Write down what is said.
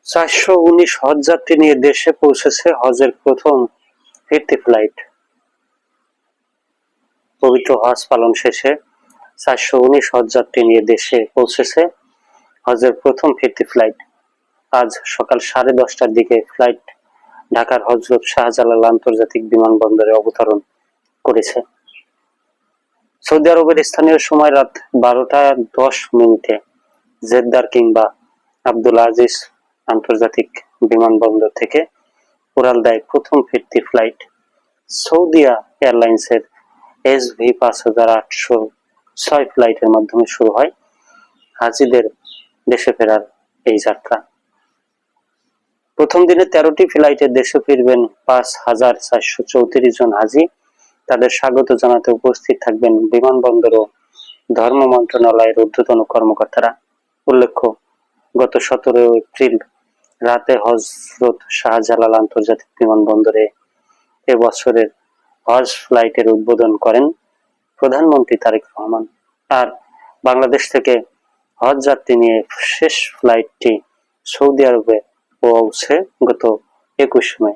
419 হজযাত্রী নিয়ে দেশে পৌঁছেছে হজের প্রথম ফিরতি ফ্লাইট। পবিত্র হজ পালন শেষে 419 হজযাত্রী নিয়ে দেশে পৌঁছেছে হজের প্রথম ফিরতি ফ্লাইট। আজ সকাল 10:30টার দিকে ফ্লাইট ঢাকার হযরত শাহজালাল আন্তর্জাতিক বিমানবন্দরে অবতরণ করেছে। সৌদি আরবের স্থানীয় সময় রাত 12:10 জেদ্দার কিংবা আব্দুল আজিজ আন্তর্জাতিক বিমানবন্দর থেকে উড়াল দেয় প্রথম ফিরতি ফ্লাইট। সৌদিয়া এয়ারলাইন্সের SV5806 ফ্লাইটের মাধ্যমে শুরু হয় হাজিদের দেশে ফেরার এই যাত্রা। প্রথম দিনে 13টি ফ্লাইটে দেশে ফিরবেন 5434 জন হাজি। তাদের স্বাগত জানাতে উপস্থিত থাকবেন বিমানবন্দর ও ধর্ম মন্ত্রণালয়ের ঊর্ধ্বতন কর্মকর্তারা। উল্লেখ্য, গত 17 এপ্রিল রাতে হযরত শাহজালাল আন্তর্জাতিক বিমানবন্দরে এবছরের হজ ফ্লাইটের উদ্বোধন করেন প্রধানমন্ত্রী তারেক রহমান। আর বাংলাদেশ থেকে হজ যাত্রী নিয়ে শেষ ফ্লাইটটি সৌদি আরবে পৌঁছে গত 21 মে।